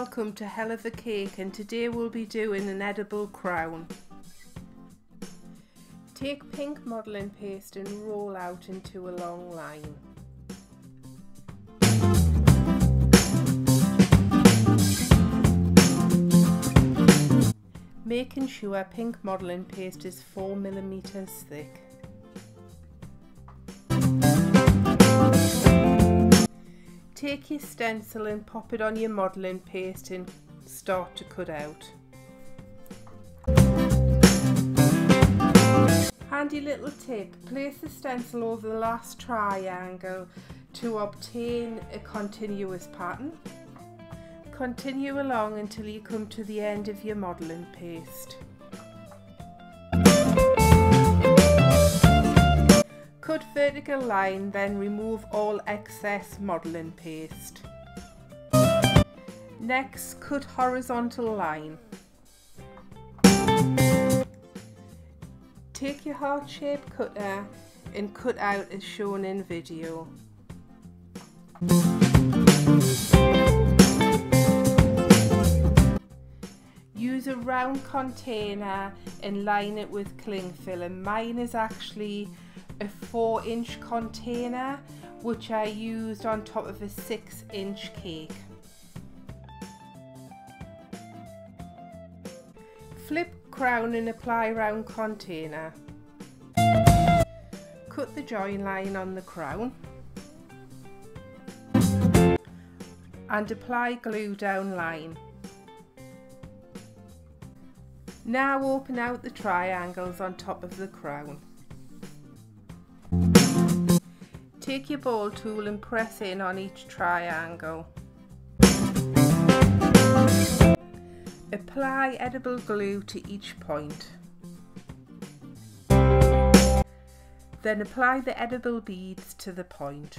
welcome to Hell of a Cake, and today we'll be doing an edible crown. Take pink modelling paste and roll out into a long line. Making sure pink modelling paste is 4 mm thick. Take your stencil and pop it on your modelling paste and start to cut out. Handy little tip, place the stencil over the last triangle to obtain a continuous pattern. Continue along until you come to the end of your modelling paste. Cut vertical line, then remove all excess modelling paste. Next, cut horizontal line. Take your heart-shaped cutter and cut out as shown in video. Use a round container and line it with cling film. Mine is actually a 4-inch container which I used on top of a 6-inch cake. Flip crown and apply round container. Cut the join line on the crown and apply glue down line. Now open out the triangles on top of the crown. Take your ball tool and press in on each triangle. Apply edible glue to each point. Then apply the edible beads to the point.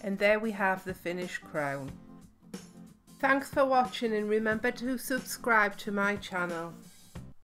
And there we have the finished crown. Thanks for watching, and remember to subscribe to my channel.